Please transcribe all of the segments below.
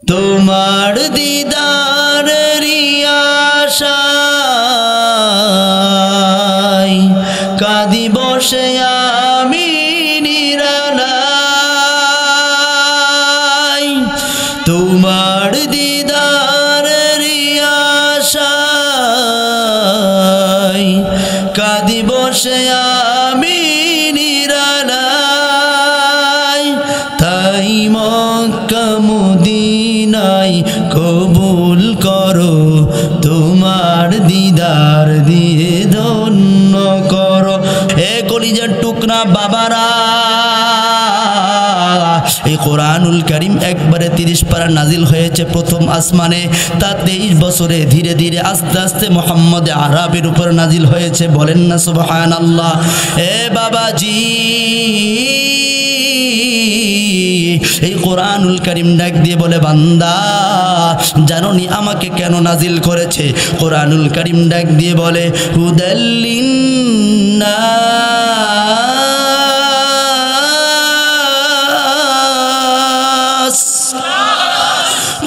তোমার দিদারের আশায় কাঁদি বসে আমি নিরালায়। তোমার দিদারের আশায় কাঁদি বসে আমি নিরালায়। তাই মক্কা মদিনায় কবুল করো, তোমার দিদার দিয়ে ধন্য করো। এ কলিজার টুকরা বাবারা, এই কোরআনুল কারীম একবারে 30 পারা নাজিল হয়েছে প্রথম আসমানে। তা 23 বছরে ধীরে ধীরে আস্তে আস্তে মুহাম্মদ আরবির উপর নাজিল হয়েছে। বলেন না সুবহানাল্লাহ। এ বাবাজি, এই কোরআনুল কারীম ডাক দিয়ে বলে, বান্দা জানোনি আমাকে কেন নাজিল করেছে? কোরআনুল কারীম ডাক দিয়ে বলে, হুদাল্লিন্নাস।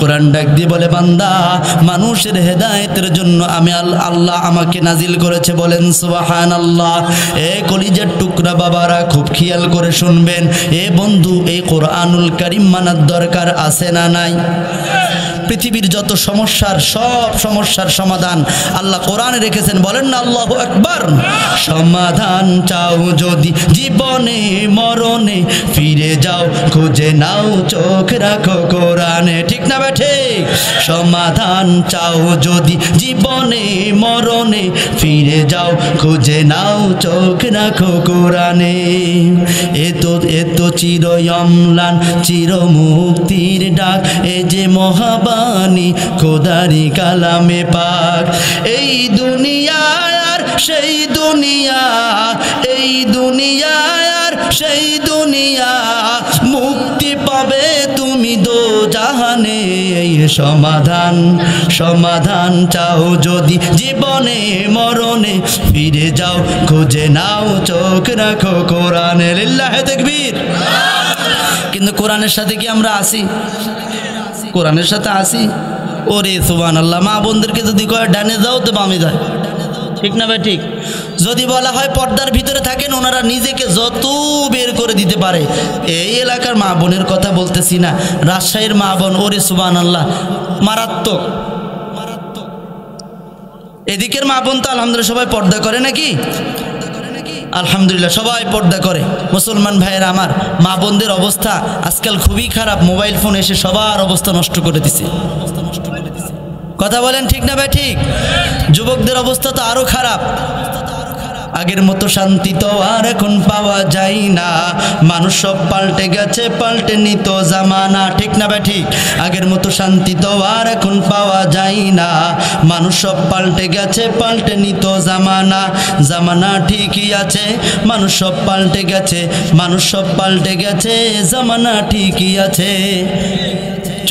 কোরআন ডাক দিয়ে বলে, বান্দা মানুষের হেদায়েতের জন্য আমি আল্লাহ আমাকে নাজিল করেছে। বলেন সুবহানাল্লাহ। এ কলিজার টুকরা বাবারা, খুব খেয়াল করে শুনবেন। এ বন্ধু, এই কোরআনুল কারীম মানার দরকার আছে না নাই? পৃথিবীর যত সমস্যার, সব সমস্যার সমাধান আল্লাহ কোরআনে রেখেছেন। বলেন না আল্লাহু আকবার। সমাধান চাও যদি জীবনে মরণে, ফিরে যাও খুঁজে নাও, চোখ রাখো কোরআনে। ঠিক না বেঠে? সমাধান চাও যদি জীবনে মরণে, ফিরে যাও খুঁজে নাও, চোখ রাখো কোরআনে। এ তো চির অম্লান চির মুক্তির ডাক, এ যে মহাবাণী খোদারি কালামে পাক। এই দুনিয়া আর সেই দুনিয়া, এই দুনিয়া আর সেই দুনিয়া, মুক্তি পাবে তুমি দোজাহানে। এই সমাধান চাও যদি জীবনে মরণে, ফিরে যাও খুঁজে নাও, চোখ রাখো কোরআনে। লিল্লাহে তাকবীর। কিন্তু কোরআনের সাথে কি আমরা আসি? কোরআনের সাথে আসি? ওরে সুবহানাল্লাহ। মা বোনদেরকে যদি কয় ডানে যাও তো বামে যায়। ঠিক না ভাই? ঠিক। যদি বলা হয় পর্দার ভিতরে থাকেন, ওনারা নিজেকে যত বের করে দিতে পারে। এই এলাকার মা বোনের কথা বলতেছি না, রাজশাহীর মা বোন, ওরে সুবহানাল্লাহ, মারাত্মক। এদিকের মা বোন তো আলহামদুলিল্লাহ সবাই পর্দা করে নাকি? আলহামদুলিল্লাহ সবাই পর্দা করে। মুসলমান ভাইয়েরা আমার, মা বোনদের অবস্থা আজকাল খুবই খারাপ। মোবাইল ফোন এসে সবার অবস্থা নষ্ট করে দিছে। কথা বলেন ঠিক না ভাই? ঠিক। যুবকদের অবস্থা তো আরো খারাপ। আগের মতো শান্তি তো আর এখন পাওয়া যায় না। মানুষ সব পাল্টে গেছে, পাল্টে নিত জামানা। ঠিক না ভাই? ঠিক। আগের মতো শান্তি তো আর এখন পাওয়া যায় না। মানুষ সব পাল্টে গেছে, পাল্টে নিত জামানা। জামানা ঠিকই আছে, মানুষ সব পাল্টে গেছে, মানুষ সব পাল্টে গেছে, জামানা ঠিকই আছে।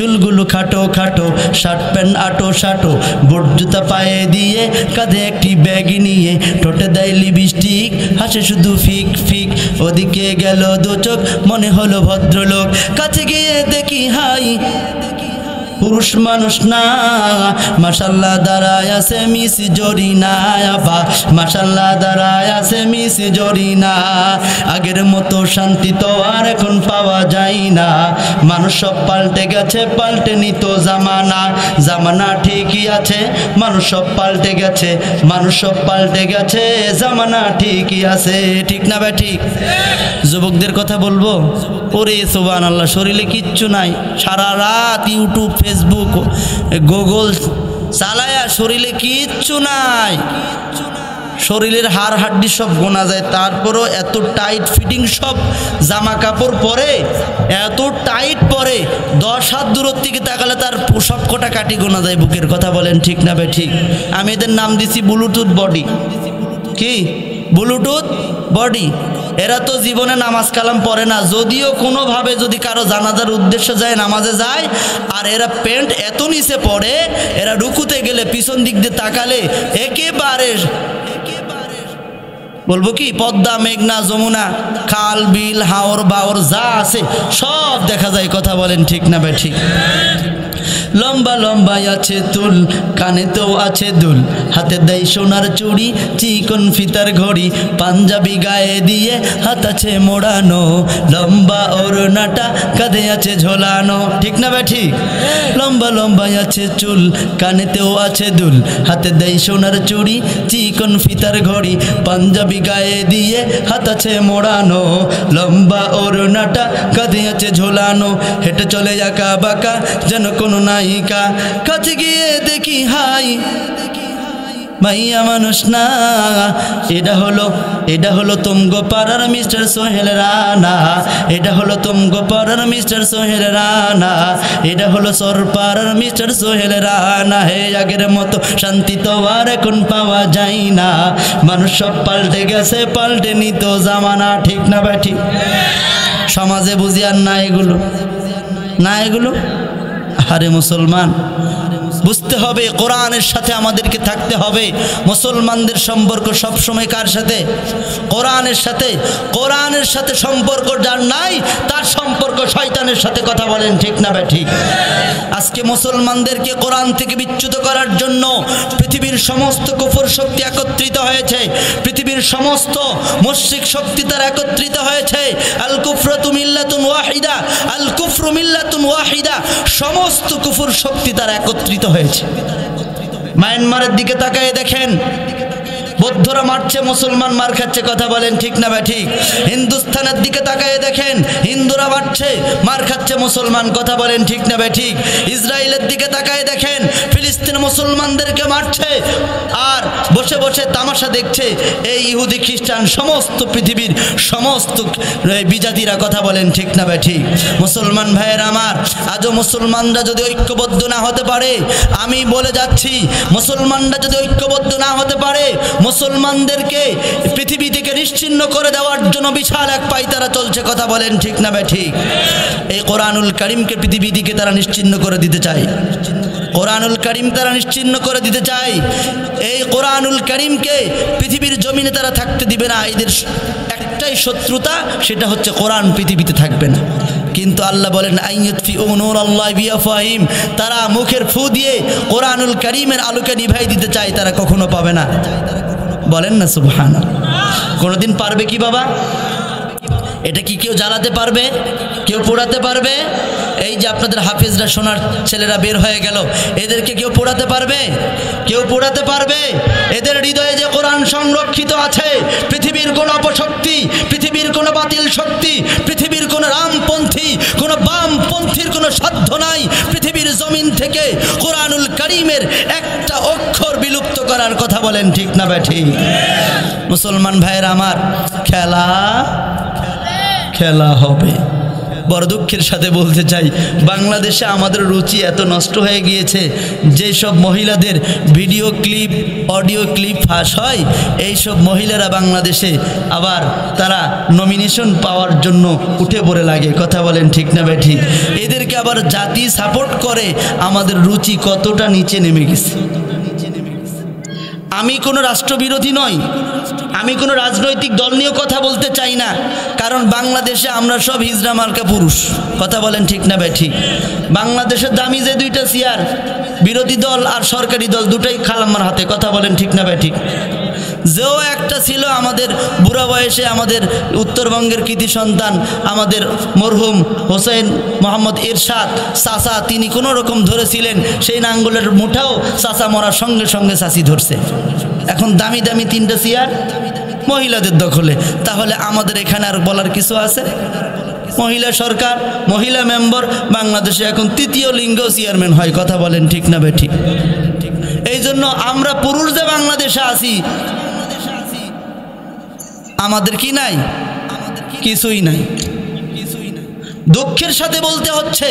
চুলগুলো খাটো খাটো, শার্ট প্যান্ট আটো শাটো, বুট জুতা পায়ে দিয়ে, কাঁধে একটি ব্যাগ নিয়ে, ঠোঁটে দেয় লিপস্টিক, হাসে শুধু ফিক ফিক। ওদিকে গেল দু চোখ, মনে হলো ভদ্রলোক, কাছে গিয়ে দেখি হাই পুরুষ মানুষ না। মাশাআল্লাহ দাঁড়ায় আছে মিস জরিনা, আপা মাশাআল্লাহ দাঁড়ায় আছে মিস জরিনা। আগের মতো শান্তি তো আর এখন পাওয়া যায় না। মানুষ সব পাল্টে গেছে, পাল্টে নিত জামানা। জামানা ঠিকই আছে, মানুষ সব পাল্টে গেছে, মানুষ সব পাল্টে গেছে, জামানা ঠিকই আছে। ঠিক না ভাই? ঠিক। যুবকদের কথা বলবো, ওরে সুবহানাল্লাহ, শরীরে কিচ্ছু নাই, সারা রাত ইউটিউব ফেসবুক গুগল চালায়া শরীরে কিচ্ছু নাই। শরীরের হাড় হাড্ডি সব গোনা যায়, তারপরও এত টাইট ফিটিং সব জামা কাপড় পরে, এত টাইট পরে 10 হাত দূরের থেকে তাকালে তার সব কটা কাটি গোনা যায় বুকের। কথা বলেন ঠিক না ভাই? ঠিক। আমি এদের নাম দিছি ব্লুটুথ বডি। কি ব্লুটুথ বডি? এরা তো জীবনে নামাজ কালাম পড়ে না, যদিও কোনোভাবে যদি কারো জানাজার উদ্দেশ্যে যায়, নামাজে যায়, আর এরা প্যান্ট এত নিচে পড়ে, এরা রুকুতে গেলে পিছন দিক দিয়ে তাকালে একেবারে বলবো কি পদ্মা, মেঘনা, যমুনা, খাল, বিল, হাওর বাওর যা আছে সব দেখা যায়। কথা বলেন ঠিক না ভাই? ঠিক। লম্বা লম্বা আছে তুল, কানেতেও আছে দুল, হাতে দেয় সোনার চুড়ি, চিকন ফিতার ঘড়ি, পাঞ্জাবি গায়ে দিয়ে হাত আছে মোড়ানো, লম্বা ওড়নাটা কাঁধে আছে ঝোলানো। ঠিক না ভাই ঠিক? লম্বা লম্বা আছে চুল, কানেতেও আছে দুল, হাতে দেয় সোনার চুড়ি, চিকন ফিতার ঘড়ি, পাঞ্জাবি গায়ে দিয়ে হাত আছে মোড়ানো, লম্বা ওড়নাটা কাঁধে আছে ঝোলানো, হেঁটে চলে একা বাঁকা যেন কোনো নায়িকা, কাছে গিয়ে দেখি হাই মাইয়া মানুষ না। এটা হলো তুমগো পাড়ার মিস্টার সোহেল রানা, এটা হলো তুমগো পাড়ার মিস্টার সোহেল রানা, এটা হলো সর পাড়ার মিস্টার সোহেল রানা। হে আগের মতো শান্তি তো আর এখন পাওয়া যায় না, মানুষ সব পাল্টে গেছে, পাল্টে নিত জামানা। ঠিক না ভাই ঠিক? সমাজে বুঝি আর না এগুলো, না এগুলো। আরে মুসলমান, বুঝতে হবে কোরআনের সাথে আমাদেরকে থাকতে হবে। মুসলমানদের সম্পর্ক সবসময় কার সাথে? কোরআনের সাথে। কোরআনের সাথে সম্পর্ক যার নাই তার সম্পর্ক শয়তানের সাথে। কথা বলেন ঠিক না ভাই ঠিক? আজকে মুসলমানদেরকে কোরআন থেকে বিচ্যুত করার জন্য পৃথিবীর সমস্ত কুফর শক্তি একত্রিত হয়েছে, পৃথিবীর সমস্ত মুশরিক শক্তি তার একত্রিত হয়েছে। আল কুফরু মিল্লাতুন ওয়াহিদা, আল কুফরু মিল্লাতুন ওয়াহিদা, সমস্ত কুফর শক্তি তার একত্রিত হয়েছে। মায়ানমারের দিকে তাকায় দেখেন, বৌদ্ধরা মারছে, মুসলমান মার খাচ্ছে। কথা বলেন ঠিক না ভাই ঠিক? হিন্দুস্তানের দিকে তাকায় দেখেন, হিন্দুরা মারছে, মার খাচ্ছে মুসলমান। কথা বলেন ঠিক না ভাই ঠিক? ইসরায়েলের দিকে তাকায় দেখেন, ফিলিস্তিন মুসলমানদেরকে মারছে আর বসে বসে তামাশা দেখছে এই ইহুদি খ্রিস্টান সমস্ত পৃথিবীর সমস্ত বিজাতিরা। কথা বলেন ঠিক না ভাই ঠিক? মুসলমান ভাইয়ের আমার, আজও মুসলমানরা যদি ঐক্যবদ্ধ না হতে পারে, আমি বলে যাচ্ছি, মুসলমানরা যদি ঐক্যবদ্ধ না হতে পারে, মুসলমানদেরকে পৃথিবী থেকে নিশ্চিহ্ন করে দেওয়ার জন্য বিশাল এক পায়তারা চলছে। কথা বলেন ঠিক না ভাই ঠিক? এই কোরআনুল কারীমকে পৃথিবী থেকে তারা নিশ্চিহ্ন করে দিতে চায়, কোরআনুল কারীম তারা নিশ্চিহ্ন করে দিতে চায়। এই কোরআনুল কারীমকে পৃথিবীর জমিনে তারা থাকতে দিবে না। এদের একটাই শত্রুতা, সেটা হচ্ছে কোরআন পৃথিবীতে থাকবে না। কিন্তু আল্লাহ বলেন আইয়ুতফিউ নূরাল্লাহি বিআফওয়াহিম, তারা মুখের ফু দিয়ে কোরআনুল কারীমের আলোকে নিভাই দিতে চায়, তারা কখনো পাবে না। বলেন না সুবহানাল্লাহ? কোনোদিন পারবে কি বাবা? এটা কি কেউ জ্বালাতে পারবে? কেউ পোড়াতে পারবে? এই যে আপনাদের হাফিজরা, সোনার ছেলেরা বের হয়ে গেল, এদেরকে কেউ পোড়াতে পারবে? কেউ পোড়াতে পারবে? এদের হৃদয়ে যে কোরআন সংরক্ষিত আছে, পৃথিবীর কোন অপশক্তি, পৃথিবীর কোন বাতিল শক্তি, পৃথিবীর কোন রামপন্থী, কোন বামপন্থীর কোন সাধ্য নাই পৃথিবীর জমিন থেকে কোরআনুল কারীমের একটা অক্ষর বিলুপ্ত করার। কথা বলেন ঠিক না ভাই ঠিক? মুসলমান ভাইয়ের আমার, খেলা খেলা হবে। বড় দুঃখের সাথে বলতে চাই, বাংলাদেশে আমাদের রুচি এত নষ্ট হয়ে গিয়েছে, যেসব মহিলাদের ভিডিও ক্লিপ, অডিও ক্লিপ ফাঁস হয়, এইসব মহিলারা বাংলাদেশে আবার তারা নমিনেশন পাওয়ার জন্য উঠে পড়ে লাগে। কথা বলেন ঠিক না ভাই ঠিক? এদেরকে আবার জাতি সাপোর্ট করে। আমাদের রুচি কতটা নিচে নেমে গেছে। আমি কোনো রাষ্ট্রবিরোধী নই, আমি কোনো রাজনৈতিক দল নিয়েও কথা বলতে চাই না, কারণ বাংলাদেশে আমরা সব হিজড়া মার্কা পুরুষ। কথা বলেন ঠিক না ভাই ঠিক? বাংলাদেশের দামি যে দুইটা চেয়ার, বিরোধী দল আর সরকারি দল দুটাই খালাম্মার হাতে। কথা বলেন ঠিক না ভাই ঠিক? যেও একটা ছিল আমাদের বুড়া বয়সে, আমাদের উত্তরবঙ্গের কৃতি সন্তান, আমাদের মরহুম হোসেন মোহাম্মদ এরশাদ চাচা, তিনি কোনো রকম ধরেছিলেন, সেই নাঙ্গলের মুঠাও চাচা মরার সঙ্গে সঙ্গে চাচি ধরছে। এখন দামি দামি তিনটা চেয়ার মহিলাদের দখলে। তাহলে আমাদের এখানে আর বলার কিছু আছে? মহিলা সরকার, মহিলা মেম্বার, বাংলাদেশে এখন তৃতীয় লিঙ্গ চেয়ারম্যান হয়। কথা বলেন ঠিক না ভাই ঠিক? এই জন্য আমরা পুরুষ যে বাংলাদেশে আছি, আমাদের কি নাই? কিছুই নাই। দুঃখের সাথে বলতে হচ্ছে,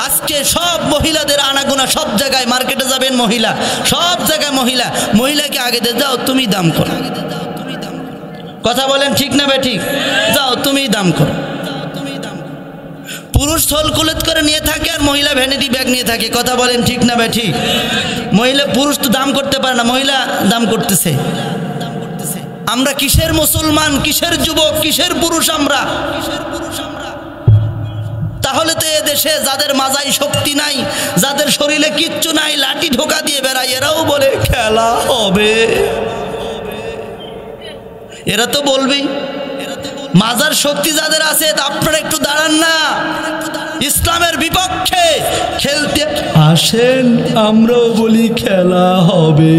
আজকে সব মহিলাদের আনাগোনা, সব জায়গায় মার্কেটে যাবেন মহিলা, সব জায়গায় মহিলা। মহিলাকে আগে দিয়ে যাও তুমি দাম করো। কথা বলেন ঠিক না ভাই ঠিক? যাও তুমি দাম করো। পুরুষ থলকুলেত করে নিয়ে থাকে আর মহিলা ভ্যানিটি ব্যাগ নিয়ে থাকে। কথা বলেন ঠিক না ভাই ঠিক? মহিলা, পুরুষ তো দাম করতে পারে না, মহিলা দাম করতেছে। আমরা কিসের মুসলমান, কিসের যুবক, কিসের পুরুষ আমরা? তাহলে তো এ দেশে যাদের মাজাই শক্তি নাই, যাদের শরীরে কিচ্ছু নাই, লাঠি ঢোকা দিয়ে বেড়ায়, এরাও বলে খেলা হবে। এরা তো বলবেই। মাজার শক্তি যাদের আছে আপনারা একটু দাঁড়ান না, ইসলামের বিপক্ষে খেলতে আসেন, আমরাও বলি খেলা হবে।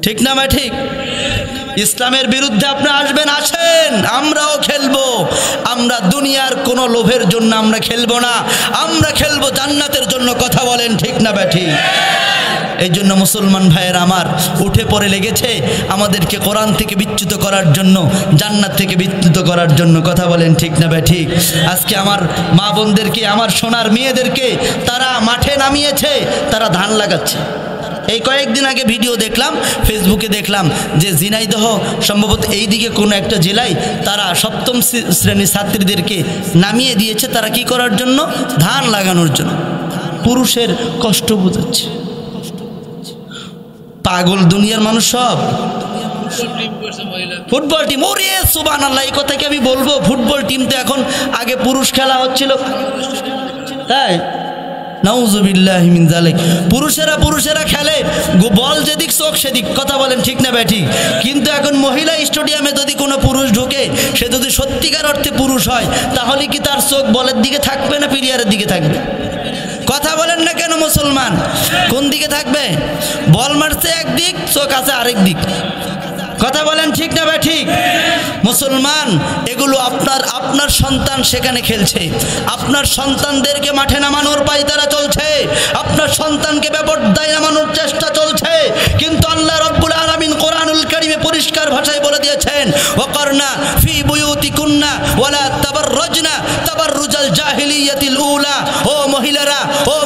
ঠিক না ভাই? ঠিক। ইসলামের বিরুদ্ধে আপনি আসবেন, আসেন, আমরাও খেলবো। আমরা দুনিয়ার কোনো লোভের জন্য আমরা খেলবো না, আমরা খেলবো জান্নাতের জন্য। কথা বলেন ঠিক না ভাই? ঠিক। এই জন্য মুসলমান ভাইয়ের আমার উঠে পড়ে লেগেছে আমাদেরকে কোরআন থেকে বিচ্যুত করার জন্য, জান্নাত থেকে বিচ্যুত করার জন্য। কথা বলেন ঠিক না ভাই? ঠিক। আজকে আমার মা বোনদেরকে, আমার সোনার মেয়েদেরকে তারা মাঠে নামিয়েছে, তারা ধান লাগাচ্ছে। এই কয়েকদিন আগে ভিডিও দেখলাম, ফেসবুকে দেখলাম যে ঝিনাইদহ সম্ভবত এই দিকে কোনো একটা জেলায় তারা সপ্তম শ্রেণীর ছাত্রীদেরকে নামিয়ে দিয়েছে। তারা কি করার জন্য? ধান লাগানোর জন্য। পুরুষের কষ্ট বোঝাচ্ছে। পাগল দুনিয়ার মানুষ সব। ফুটবল টিম, ওরে সুবহানাল্লাহ, এই কথা কি আমি বলবো? ফুটবল টিম তো এখন, আগে পুরুষ খেলা হচ্ছিল, তাই নাউজুবিল্লাহি মিন যালিক। পুরুষেরা খেলে, বল যেদিক চোখ সেদিক। কথা বলেন ঠিক না ভাই? ঠিক। কিন্তু এখন মহিলা স্টেডিয়ামে যদি কোনো পুরুষ ঢোকে, সে যদি সত্যিকার অর্থে পুরুষ হয়, তাহলে কি তার চোখ বলের দিকে থাকবে না প্লেয়ারের দিকে থাকবে? কথা বলেন না কেন মুসলমান? কোন দিকে থাকবে? বল মারছে একদিক, চোখ আছে আরেক দিক। কথা বলেন ঠিক না ভাই? ঠিক। মুসলমান, এগুলো আপনার সন্তান সেখানে খেলছে, আপনার সন্তানদেরকে মাঠে নামানোর পায়তারা চলছে, আপনার সন্তানকে বেপরদায় নামানোর চেষ্টা চলছে। কিন্তু আল্লাহ রাব্বুল আলামিন কোরআনুল কারীমে পরিষ্কার ভাষায় বলে দিয়েছেন, ওয়াকারনা ফি বুয়ুতিকুন্না ওয়ালা তাবাররাজনা তাবাররুজাল জাহিলিয়াতিল উলা। ও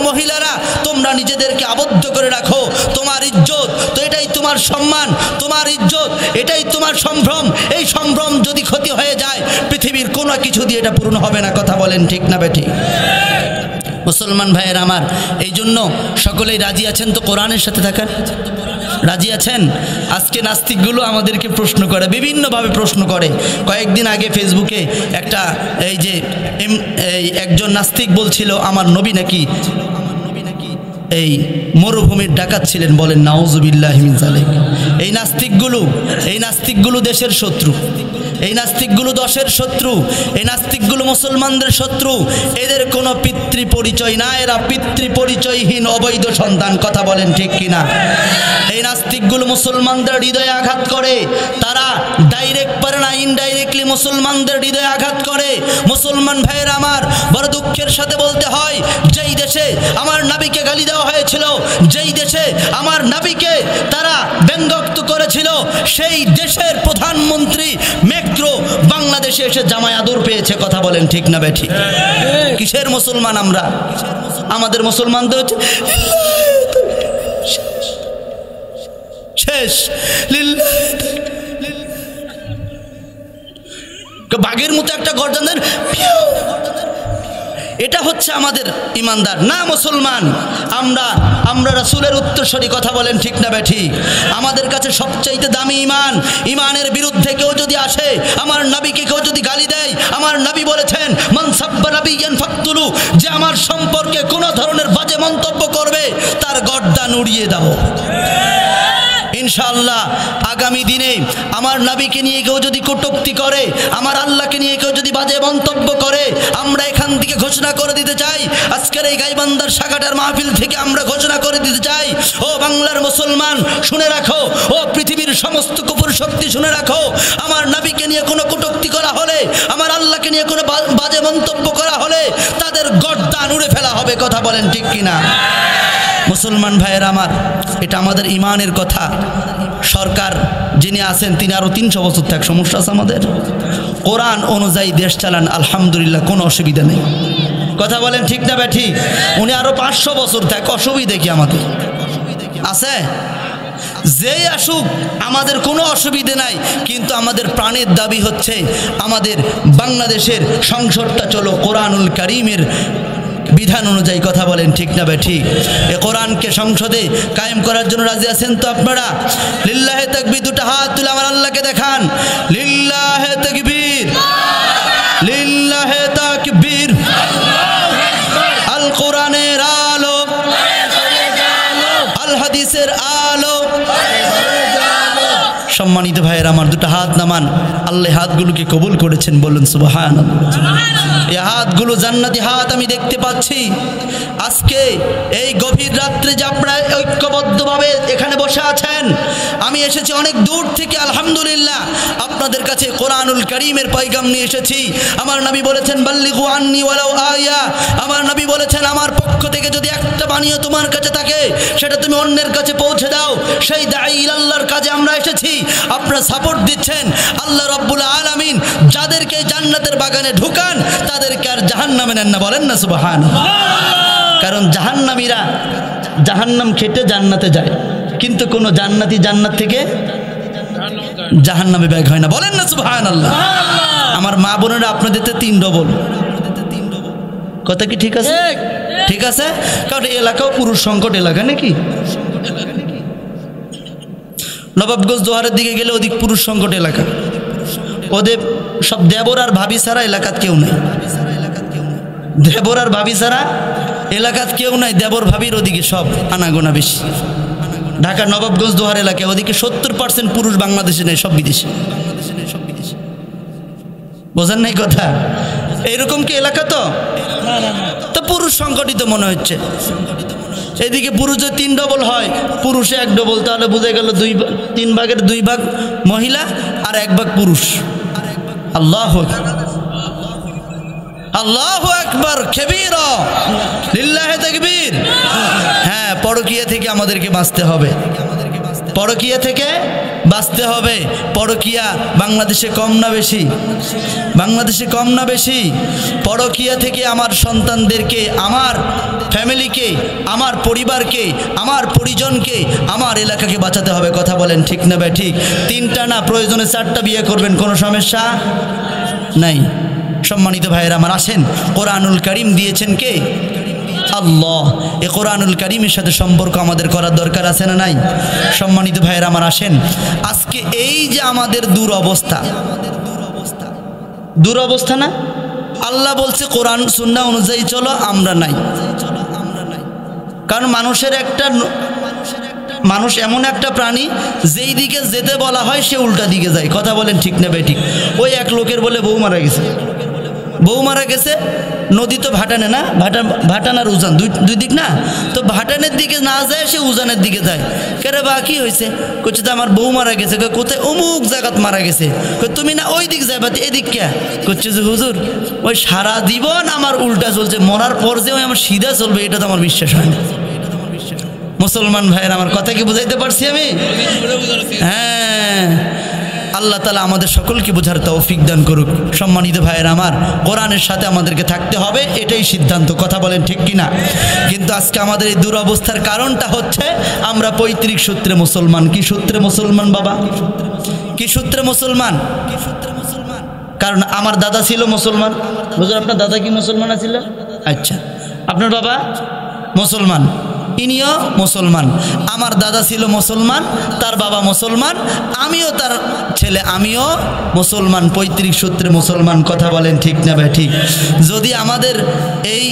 মহিলারা, তোমরা নিজেদেরকে আবদ্ধ করে রাখো। তোমার ইজ্জত তো এটাই, তোমার সম্মান, তোমার ইজ্জত এটাই তোমার সম্ভ্রম। এই সম্ভ্রম যদি ক্ষতি হয়ে যায়, পৃথিবীর কোনো কিছু দিয়ে এটা পূর্ণ হবে না। কথা বলেন ঠিক না বেঠি? মুসলমান ভাইয়ের আমার, এই জন্য সকলেই রাজি আছেন তো কোরআনের সাথে থাকার? রাজি আছেন? আজকে নাস্তিকগুলো আমাদেরকে প্রশ্ন করে, বিভিন্নভাবে প্রশ্ন করে। কয়েকদিন আগে ফেসবুকে একটা একজন নাস্তিক বলছিল আমার নবী নাকি এই মরুভূমির ডাকাত ছিলেন। বলেন নাউজুবিল্লাহি মিন যালিক। এই নাস্তিকগুলো দেশের শত্রু, এই নাস্তিকগুলো দশের শত্রু, এই নাস্তিকগুলো মুসলমানদের শত্রু। এদের কোনো পিতৃ পরিচয় না, এরা পিতৃ পরিচয়হীন অবৈধ সন্তান। কথা বলেন ঠিক কিনা? এই নাস্তিকগুলো মুসলমানদের হৃদয়ে আঘাত করে। তারা ডাইরেক্ট পারে না, ইনডাইরেক্টলি মুসলমানদের হৃদয়ে আঘাত করে। মুসলমান ভাইয়ের আমার, বড় দুঃখের সাথে বলতে হয়, যেই দেশে আমার নবীকে গালি দেওয়া হয়েছিল, যেই দেশে আমার নবীকে তারা ব্যঙ্গাত্মক করেছিল, সেই দেশের প্রধানমন্ত্রী মেট্রো বাংলাদেশে এসে জামায় আদর পেয়েছে। কথা বলেন ঠিক না বেঠি? কিসের মুসলমান আমরা? আমাদের মুসলমানদের হচ্ছে শেষ, বাঘের মতো একটা গর্জন দেন, এটা হচ্ছে আমাদের ইমানদার না। মুসলমান আমরা রাসূলের উত্তরসূরি। কথা বলেন ঠিক না বেঠি? আমাদের কাছে সবচাইতে দামি ঈমান। ঈমানের বিরুদ্ধে কেউ যদি আসে, আমার নবীকে কেউ যদি গালি দেয়, আমার নবী বলেছেন মান সাব্বা নাবিয়ান ফাকতুলু, যে আমার সম্পর্কে কোনো ধরনের বাজে মন্তব্য করবে তার গর্দান উড়িয়ে দাও। ইনশাআল্লাহ আগামী দিনে আমার নবীকে নিয়ে কেউ যদি কটূক্তি করে, আমার আল্লাহকে নিয়ে কেউ যদি বাজে মন্তব্য করে, আমরা এখান থেকে ঘোষণা করে দিতে চাই, আজকের এই গাইবান্ধার শাখাটার মাহফিল থেকে আমরা ঘোষণা করে দিতে চাই, ও বাংলার মুসলমান শুনে রাখো, ও পৃথিবীর সমস্ত কুফর শক্তি শুনে রাখো, আমার নবীকে নিয়ে কোনো কটূক্তি করা হলে, আমার আল্লাহকে নিয়ে কোনো বাজে মন্তব্য করা হলে তাদের গর্দান উড়ে ফেলা হবে। কথা বলেন ঠিক কিনা? মুসলমান ভাইয়ের আমার, এটা আমাদের ইমানের কথা। সরকার যিনি আছেন তিনি আরও 300 বছর থাক, সমস্যা আছে আমাদের? কোরআন অনুযায়ী দেশ চালান, আলহামদুলিল্লাহ, কোনো অসুবিধা নেই। কথা বলেন ঠিক না বেঠি? উনি আরও 500 বছর থাক, অসুবিধা কি আমাদের আছে? যেই আসুক আমাদের কোনো অসুবিধে নাই, কিন্তু আমাদের প্রাণের দাবি হচ্ছে আমাদের বাংলাদেশের সংসদটা চলো কোরআনুল কারীমের বিধান অনুযায়ী। কথা বলেন ঠিক না ভাই? ঠিক। এ কোরআনকে সংসদে কায়েম করার জন্য রাজি আছেন তো আপনারা? লিল্লাহে তাকবীর, দুটো হাত তুলে আমার আল্লাহকে দেখান। লিল্লাহে তাকবীর, লিল্লাহে তাকবীর। আল সম্মানিত ভাইয়ের আমার, দুটো হাত নামান। আল্লাহ হাতগুলোকে কবুল করেছেন, বলুন সুবহানাল্লাহ। এই হাতগুলো জান্নাতি হাত আমি দেখতে পাচ্ছি। আজকে এই গভীর রাত্রে যে আপনারা ঐক্যবদ্ধভাবে এখানে বসে আছেন, আমি এসেছি অনেক দূর থেকে, আলহামদুলিল্লাহ আপনাদের কাছে কোরআনুল কারীমের পয়গাম নিয়ে এসেছি। আমার নবী বলেছেন বাল্লিগু আন্নি ওয়ালাউ আয়া। আমার নবী বলেছেন আমার পক্ষ থেকে যদি একটা বাণীও তোমার কাছে থাকে সেটা তুমি অন্যের কাছে পৌঁছে দাও। সেই দাঈ ইলাল্লাহর কাজে আমরা এসেছি। আপনারা সাপোর্ট দিচ্ছেন। আল্লাহ রাব্বুল আলামিন যাদেরকে জান্নাতের বাগানে ঢুকান তাদেরকে আর জাহান্নামে নেন না, বলেন না সুবহানাল্লাহ। কারণ জাহান্নামীরা জাহান্নাম খেটে জান্নাতে যায়, কিন্তু কোনো জান্নাতি জান্নাত থেকে জাহান্নামে ব্যাগ হয় না, বলেন না সুবহানাল্লাহ। আমার মা বোনেরা আপনাদের তো 3 ডবল কথা, কি ঠিক আছে? ঠিক আছে, কারণ এলাকাও পুরুষ সংকট এলাকা নাকি। নবাবগঞ্জ দোহারের দিকে গেলে ওদিক পুরুষ সংকট এলাকা। ওদের সব দেবর আর ভাবি ছাড়া এলাকাত কেউ নাই। দেবর আর ভাবি ছাড়া এলাকাত কেউ নাই। দেবর ভাবির ওদিকে সব আনাগোনা বেশি। ঢাকার নবাবগঞ্জ দোহার এলাকায় ওদিকে 70% পুরুষ বাংলাদেশে নেই, সব বিদেশে। বোঝেন নাই কথা? এইরকম কি এলাকা? তো পুরুষ সংকটিত মনে হচ্ছে। এদিকে পুরুষ যদি 3 ডবল হয়, পুরুষে 1 ডবল, তাহলে বোঝা গেল 3 ভাগের 2 ভাগ মহিলা আর 1 ভাগ পুরুষ। আল্লাহু আল্লাহু আকবার কবীরা, লিল্লাহি তাকবীর। হ্যাঁ, পরকীয়া থেকে আমাদেরকে বাঁচতে হবে। পরকীয়া থেকে বাঁচতে হবে। পরকীয়া বাংলাদেশে কম না বেশি? বাংলাদেশে কম না বেশি? পরকীয়া থেকে আমার সন্তানদেরকে, আমার ফ্যামিলিকে, আমার পরিবারকে, আমার পরিজনকে, আমার এলাকাকে বাঁচাতে হবে। কথা বলেন ঠিক না ভাই? ঠিক। 3টা না, প্রয়োজনে 4টা বিয়ে করবেন, কোনো সমস্যা নাই। সম্মানিত ভাইয়েরা আমার, আসেন, কোরআনুল কারীম দিয়েছেন কে? আল্লাহ। এই কোরআনুল কারীমের সাথে সম্পর্ক আমাদের করার দরকার আছে না নাই? সম্মানিত ভাইয়েরা আমার, আসেন, আজকে এই যে আমাদের দুরবস্থা না, আল্লাহ বলছে কোরআন সুন্নাহ অনুযায়ী চলো, আমরা নাই। কারণ মানুষ এমন একটা প্রাণী, যেই দিকে যেতে বলা হয় সে উল্টা দিকে যায়। কথা বলেন ঠিক না ভাই? ঠিক। ওই এক লোকের বলে বউ মারা গেছে, নদী তো ভাটানে না, ভাটান আর উজান দুই দিক না, তো ভাটানের দিকে না যায়, সে উজানের দিকে যায়। কেরে বা কি হয়েছে? কইছে তো আমার বউ মারা গেছে। কোথায়? অমুক জায়গাত মারা গেছে। তুমি না ওই দিক যাবা, এদিক কে? করছে যে হুজুর, ওই সারা জীবন আমার উল্টা চলছে, মরার পর যে ওই আমার সিধা চলবে এটা তো আমার বিশ্বাস হয় না। মুসলমান ভাইয়ের আমার কথা কি বুঝাইতে পারছি আমি? হ্যাঁ, আল্লাহ তাআলা আমাদের সকলকে বোঝার তৌফিক দান করুক। সম্মানিত ভাইয়ের আমার, কোরআনের সাথে আমাদেরকে থাকতে হবে, এটাই সিদ্ধান্ত। কথা বলেন ঠিক কিনা? কিন্তু আজকে আমাদের এই দুরবস্থার কারণটা হচ্ছে আমরা পৈতৃক সূত্রে মুসলমান। কি সূত্রে মুসলমান বাবা? কি সূত্রে মুসলমান? কারণ আমার দাদা ছিল মুসলমান। বুঝলেন? আপনার দাদা কি মুসলমান ছিল? আচ্ছা, আপনার বাবা মুসলমান, ইনিও মুসলমান। আমার দাদা ছিল মুসলমান, তার বাবা মুসলমান, আমিও তার ছেলে, আমিও মুসলমান, পৈতৃক সূত্রে মুসলমান। কথা বলেন ঠিক না ভাই? ঠিক। যদি আমাদের এই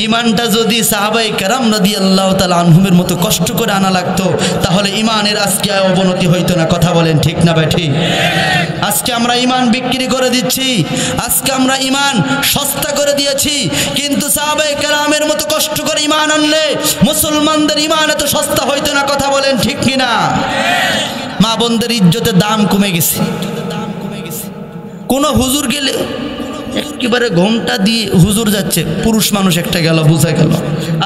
ইমানটা যদি সাহাবায়ে কেরাম রাদিয়াল্লাহু তাআলা আনহুমের মতো কষ্ট করে আনা লাগতো, তাহলে ইমানের আজকে অবনতি হইতো না। কথা বলেন ঠিক না ভাই? ঠিক। আজকে আমরা ইমান বিক্রি করে দিচ্ছি, আজকে আমরা ইমান সস্তা করে দিয়েছি। কিন্তু সাহাবায়ে কেরামের মতো কষ্ট করে ইমান আনলে মুসলমানদের ইমান এত সস্তা হইতো না। কথা বলেন ঠিক কিনা? মা বোনদের ইজ্জতের দাম কমে গেছে। কোন হুজুর গেলে একেবারে ঘোমটা দিয়ে হুজুর যাচ্ছে, পুরুষ মানুষ একটা গেল, বোঝা গেল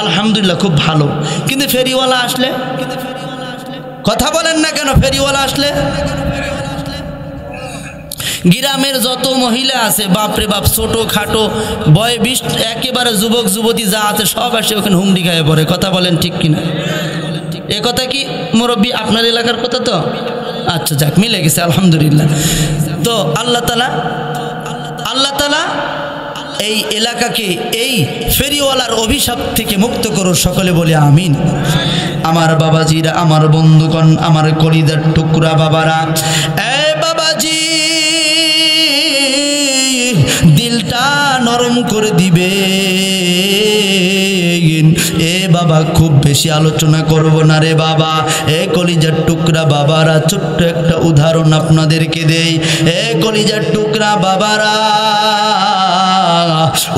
আলহামদুলিল্লাহ খুব ভালো। কিন্তু ফেরিওয়ালা আসলে, কথা বলেন না কেন? ফেরিওয়ালা আসলে গ্রামের যত মহিলা আছে, বাপরে বাপ, ছোটো খাটো বয় 20 একেবারে যুবক যুবতী যা আছে সব আসে ওখানে হুমড়ি খাইয়ে পড়ে। কথা বলেন ঠিক কিনা? এ কথা কি মুরব্বী আপনার এলাকার কথা তো? আচ্ছা, যাক, মিলে গেছে আলহামদুলিল্লাহ। তো আল্লাহ তাআলা এই এলাকাকে এই ফেরিওয়ালার অভিশাপ থেকে মুক্ত করো, সকলে বলে আমিন। আমার বাবাজিরা, আমার বন্ধুগণ, আমার কলিজার টুকরা বাবারা, এ বাবাজি, দিলটা নরম করে দিবে। দিন। এ বাবা খুব বেশি আলোচনা করব না রে বাবা, এ কলিজার টুকরা বাবারা, ছোট্ট একটা উদাহরণ আপনাদেরকে দেই। এ কলিজার টুকরা বাবারা,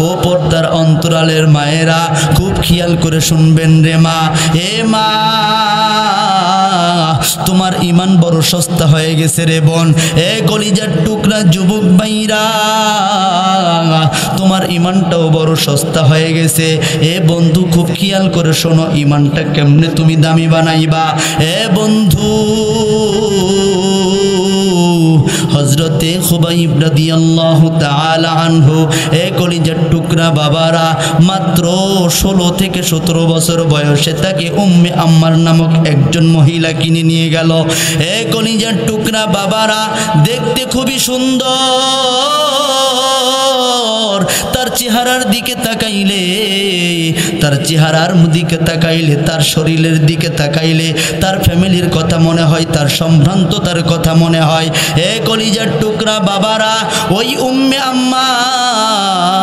ও পর্দার অন্তরালের মায়েরা, খুব খেয়াল করে শুনবেন রে মা। এ মা, তোমার ইমান বড় সস্তা হয়ে গেছে রে বোন। এ কলিজার টুকরা যুবক ভাইরা, তোমার ইমানটাও বড় সস্তা হয়ে গেছে। এ বন্ধু খুব খেয়াল করে শোনো, ইমানটা কেমনে তুমি দামি বানাইবা। এ বন্ধু, হযরতে খুবাইব রাদিয়াল্লাহু তাআলা আনহু, এ কলিজার টুকরা বাবারা, মাত্র 16 থেকে 17 বছর বয়সে তাকে উম্মে আম্মার নামক একজন মহিলা কিনে নিয়ে গেল। এ কলিজার টুকরা বাবারা, দেখতে খুবই সুন্দর। তার চেহারার দিকে তাকাইলে, তার চেহারার দিকে তাকাইলে, তার শরীরের দিকে তাকাইলে তার ফ্যামিলির কথা মনে হয়, তার সম্ভ্রান্ততার কথা মনে হয়। এ কলিজার টুকরা বাবারা, ওই উম্মে আম্মার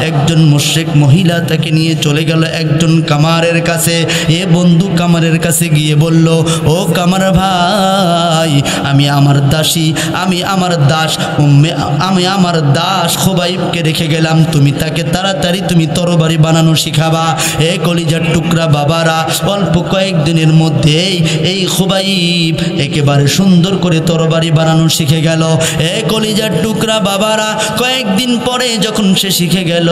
একজন মুশরিক মহিলা তাকে নিয়ে চলে গেল একজন কামারের কাছে। এ বন্ধু কামারের কাছে গিয়ে বলল, ও কামার ভাই, আমি আমার দাসী, আমি আমার দাস আমি আমার দাস খুবাইবকে রেখে গেলাম, তুমি তাকে তাড়াতাড়ি তুমি তরবারি বানানো শিখাবা। এ কলিজার টুকরা বাবারা, অল্প কয়েকদিনের মধ্যেই এই খুবাইব একেবারে সুন্দর করে তরবারি বানানো শিখে গেল। এ কলিজার টুকরা বাবারা, কয়েকদিন পরে যখন সে শিখে গেল,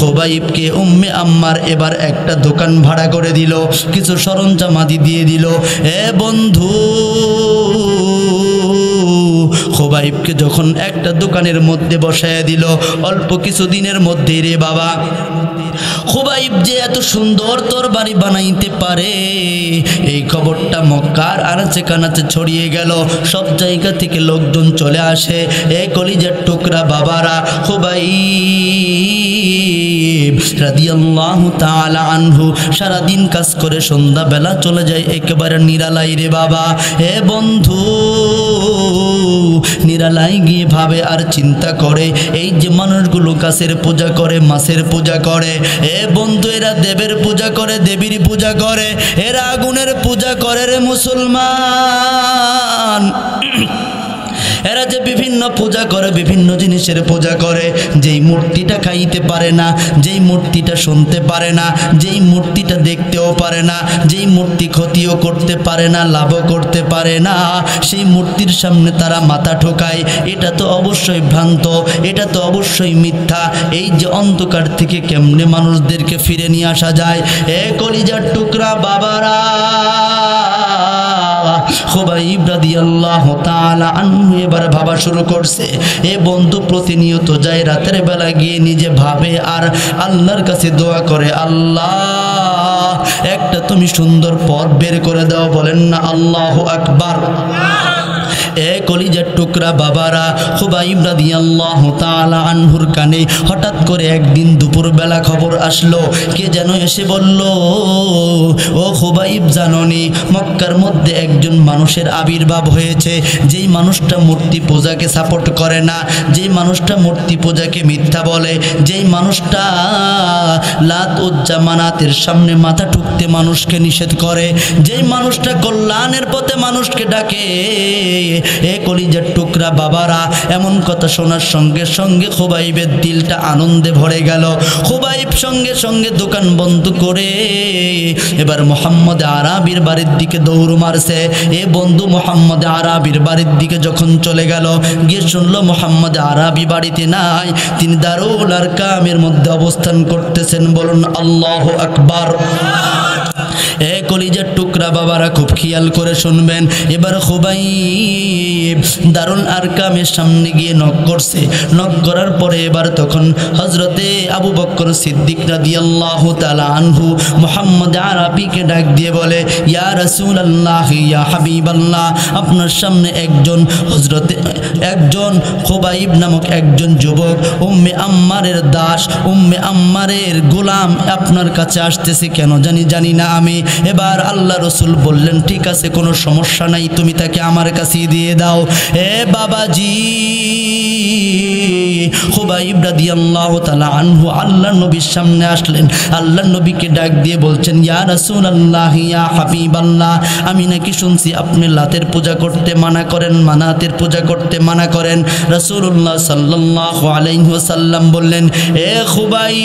খুবাইবকে উম্মে আম্মার এবার একটা দোকান ভাড়া করে দিল, কিছু সরঞ্জামাদি দিয়ে দিল। এ বন্ধু, খুবাইবকে যখন একটা দোকানের মধ্যে বসায় দিল, অল্প কিছু দিনের মধ্যে রে বাবা, খুবাইব যে এত সুন্দর তরবারি বানাইতে পারে, এই খবরটা মক্কার আনাচে কানাচে ছড়িয়ে গেল। সব জায়গা থেকে লোকজন চলে আসে। এ কলিজার টুকরা বাবারা, খুবাইব রাদিয়াল্লাহু তাআলা আনহু সারাদিন কাজ করে সন্ধ্যাবেলা চলে যায় একেবারে নিরালাই রে বাবা। এ বন্ধু, নিরালাই গিয়ে ভাবে আর চিন্তা করে, এই যে মানুষগুলো গাছের পূজা করে, মাছের পূজা করে, এ বন্ধু এরা দেবের পূজা করে, দেবীর পূজা করে, এরা আগুনের পূজা করে রে মুসলমান। এরা যে বিভিন্ন পূজা করে, বিভিন্ন জিনিসের পূজা করে, যেই মূর্তিটা খাইতে পারে না, যেই মূর্তিটা শুনতে পারে না, যেই মূর্তিটা দেখতেও পারে না, যেই মূর্তি ক্ষতিও করতে পারে না, লাভও করতে পারে না, সেই মূর্তির সামনে তারা মাথা ঠোকায়। এটা তো অবশ্যই ভ্রান্ত, এটা তো অবশ্যই মিথ্যা। এই যে অন্ধকার থেকে কেমনে মানুষদেরকে ফিরে নিয়ে আসা যায়। এ কলিজার টুকরা বাবারা, খুবাইব রাদিয়াল্লাহু তাআলা আনহু এবার ভাবা শুরু করছে। এ বন্ধু প্রতিনিয়ত যায়, রাতের বেলা গিয়ে নিজে ভাবে আর আল্লাহর কাছে দোয়া করে, আল্লাহ একটা তুমি সুন্দর পথ বের করে দাও। বলেন না আল্লাহু আকবার। এ কলিজার টুকরা বাবারা, খুবাইব রাদিয়াল্লাহু তাআলা আনহুর কানে হঠাৎ করে একদিন দুপুরবেলা খবর আসলো। কে যেন এসে বলল, ও খুবাইব জাননি, মক্কার মধ্যে একজন মানুষের আবির্ভাব হয়েছে, যেই মানুষটা মূর্তি পূজাকে সাপোর্ট করে না, যেই মানুষটা মূর্তি পূজাকে মিথ্যা বলে, যেই মানুষটা লাত উজ্জা মানাতের সামনে মাথা ঠুকতে মানুষকে নিষেধ করে, যেই মানুষটা কল্যাণের পথে মানুষকে ডাকে। এ কলিজার টুকরা বাবারা, এমন কথা শোনার সঙ্গে সঙ্গে খুবাইবের দিলটা আনন্দে ভরে গেল। খুবাইব সঙ্গে সঙ্গে দোকান বন্ধ করে এবার মুহাম্মদ আরাবির বাড়ির দিকে দৌড় মারছে। এ বন্ধু মুহাম্মদ আরাবির বাড়ির দিকে যখন চলে গেল, গিয়ে শুনলো মুহাম্মদ আরাবি বাড়িতে নাই, তিনি দারুল আরকামের মধ্যে অবস্থান করতেছেন। বলুন আল্লাহু আকবার। এ কলিজার টুকরা বাবারা, খুব খেয়াল করে শুনবেন। এবার খুবাইব দারুল আরকামের সামনে গিয়ে নক করছে। নক করার পরে এবার তখন হযরতে আবু বকর সিদ্দিক রাদিয়াল্লাহু তাআলা আনহু মুহাম্মদ আরাবিকে ডাক দিয়ে বলে, ইয়া রাসূলুল্লাহ, ইয়া হাবিবাল্লাহ, আপনার সামনে একজন খুবাইব নামক একজন যুবক, উম্মে আম্মারের দাস, উম্মে আম্মারের গোলাম আপনার কাছে আসতেছে, কেন জানি না আমি। এবার আল্লাহ রসুল বললেন, ঠিক আছে, কোনো সমস্যা নাই, তুমি তাকে আমার কাছে দিয়ে দাও। এ বাবাজি, খুবাইব রাদিয়াল্লাহু তাআলা আনহু আল্লাহর নবীর সামনে আসলেন। আল্লাহর নবীকে ডাক দিয়ে বলছেন, ইয়া রাসূলুল্লাহ, ইয়া হাবিবাল্লাহ, আমি নাকি শুনছি আপনি লাতের পূজা করতে মানা করেন, মানাতের পূজা করতে মানা করেন। রাসূলুল্লাহ সাল্লাল্লাহু আলাইহি ওয়াসাল্লাম বললেন, এ খুবাইব,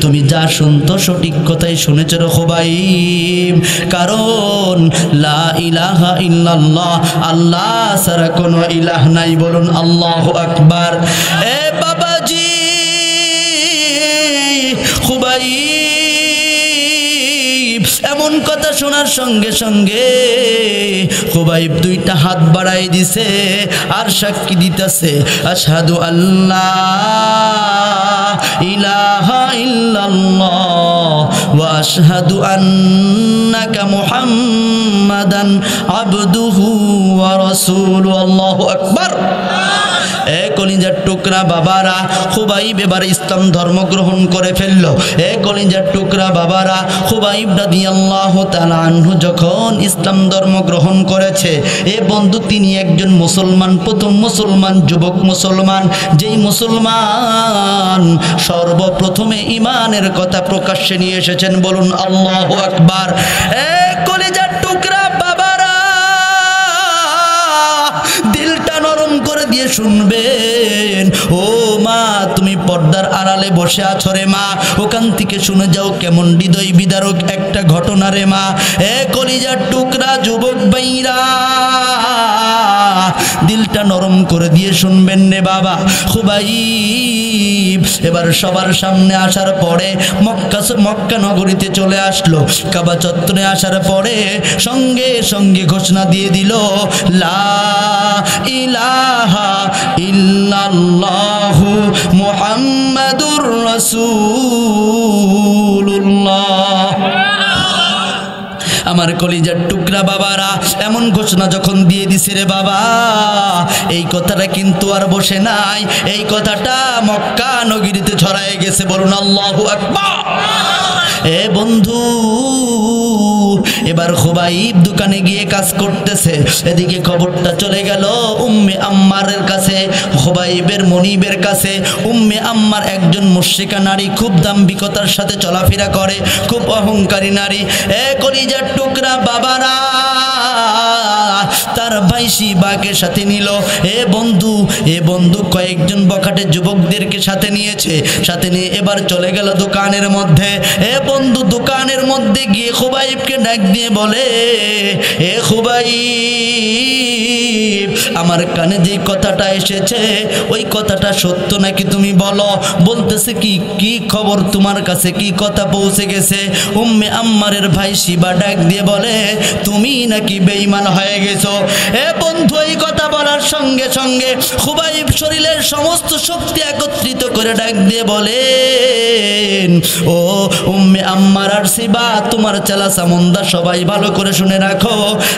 তুমি যা শুনতো সঠিক কথাই শুনেছ রে খুবাইব, কারণ লা ইলাহা ইল্লাল্লাহ, আল্লাহ ছাড়া কোনো ইলাহ নাই। বলুন আল্লাহু আকবার। এ বাবাজি খুবাইব এমন কথা শোনার সঙ্গে সঙ্গে খুবাইব দুইটা হাত বাড়াই দিছে আর সাক্ষী দিতেছে, আশহাদু আল্লাহ ইলাহা ইল্লাল্লাহ ওয়া আশহাদু আন্নাকা মুহাম্মাদান আবদুহু ওয়া রাসূলুহু। আল্লাহু আকবার। এ কলিজার টুকরা বাবারা, খুবাইব এবার ইসলাম ধর্ম গ্রহণ করে ফেললো। এ কলিজার টুকরা বাবারা, খুবাইব রাদিয়াল্লাহু তাআলা আনহু যখন ইসলাম ধর্ম গ্রহণ করেছে, এ বন্ধু তিনি একজন মুসলমান, প্রথম মুসলমান, যুবক মুসলমান, যেই মুসলমান সর্বপ্রথমে ঈমানের কথা প্রকাশ্যে নিয়ে এসেছেন। বলুন আল্লাহু আকবার। এ কলিজার টুকরা বাবারা, দিলটা নরম করে দিয়ে শুনবেন। ও মা, তুমি পর্দার আড়ালে বসে আছো রে মা, ওখান থেকে শুনে যাও কেমন হৃদয় বিদারক একটা ঘটনা রে মা। এ কলিজার টুকরা যুবক ভাইরা, দিলটা নরম করে দিয়ে শুনবেন রে বাবা। খুবাইব এবার সবার সামনে আসার পরে মক্কা নগরীতে চলে আসলো। কাবা চত্বরে আসার পরে সঙ্গে সঙ্গে ঘোষণা দিয়ে দিল, লা ইলাহা ইল্লাল্লাহু মুহাম্মাদুর রাসূলুল্লাহ। আমার কলিজার টুকরা বাবারা, এমন ঘোষণা যখন দিয়ে দিছে রে বাবা, এই কথাটা কিন্তু আর বসে নাই, এই কথাটা মক্কা নগরীতে ছড়ায় গেছে। বলুন আল্লাহু আকবার। এ বন্ধু, এবার খুবাইব দোকানে গিয়ে কাজ করতেছে, এদিকে খবরটা চলে গেল উম্মে আম্মারের কাছে, খুবাইবের মনিবের কাছে। উম্মে আম্মার একজন মুশরিকা নারী, খুব দাম্ভিকতার সাথে চলাফেরা করে, খুব অহংকারী নারী। এ কলিজার টুকরা বাবারা, তার ভাই শিবাকে সাথে নিল। এ বন্ধু কয়েকজন বখাটে যুবকদেরকে সাথে নিয়েছে, সাথে নিয়ে এবার চলে গেল দোকানের মধ্যে। এ বন্ধু দোকানের মধ্যে গিয়ে খুবাইবকে ডাক দিয়ে বলে, এ খুবাইব, আমার কানে যে কথাটা এসেছে ওই কথাটা সত্য নাকি তুমি বলো। বলতেছে, কি খবর তোমার কাছে, কি কথা পৌঁছে গেছে? উম্মে আম্মারের ভাই শিবা ডাক দিয়ে বলে, তুমি নাকি বেঈমান হয়ে গেছো। এ বন্ধু, এই কথা বলার সঙ্গে সঙ্গে খুবাইব শরীরের সমস্ত শক্তি একত্রিত করে ডাক দিয়ে বলেন, ও উম্মে আম্মার আর শিবা, তোমার চালা চামুন্ডা সবাই ভালো করে শুনে রাখো,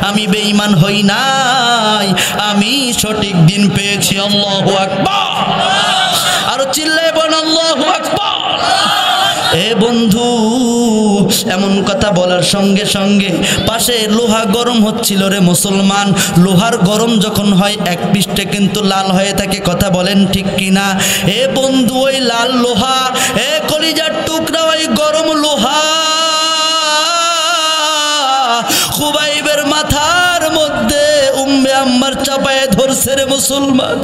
আমি বেঈমান হই নাই, আমি সঠিক দিন পেয়েছি। আল্লাহু আকবার। আর চিল্লায় বল আল্লাহু আকবার। এ বন্ধু, এমন কথা বলার সঙ্গে সঙ্গে পাশে লোহা গরম হচ্ছিল রে মুসলমান। লোহার গরম যখন হয় এক পৃষ্ঠে কিন্তু লাল হয়ে থাকে, কথা বলেন ঠিক কিনা? এ বন্ধু, ওই লাল লোহা, এ কলিজার টুকরা, ওই গরম লোহা খুবাইবের মাথার মধ্যে উম্মে আম্মার চাপায়ে ধরছে রে মুসলমান।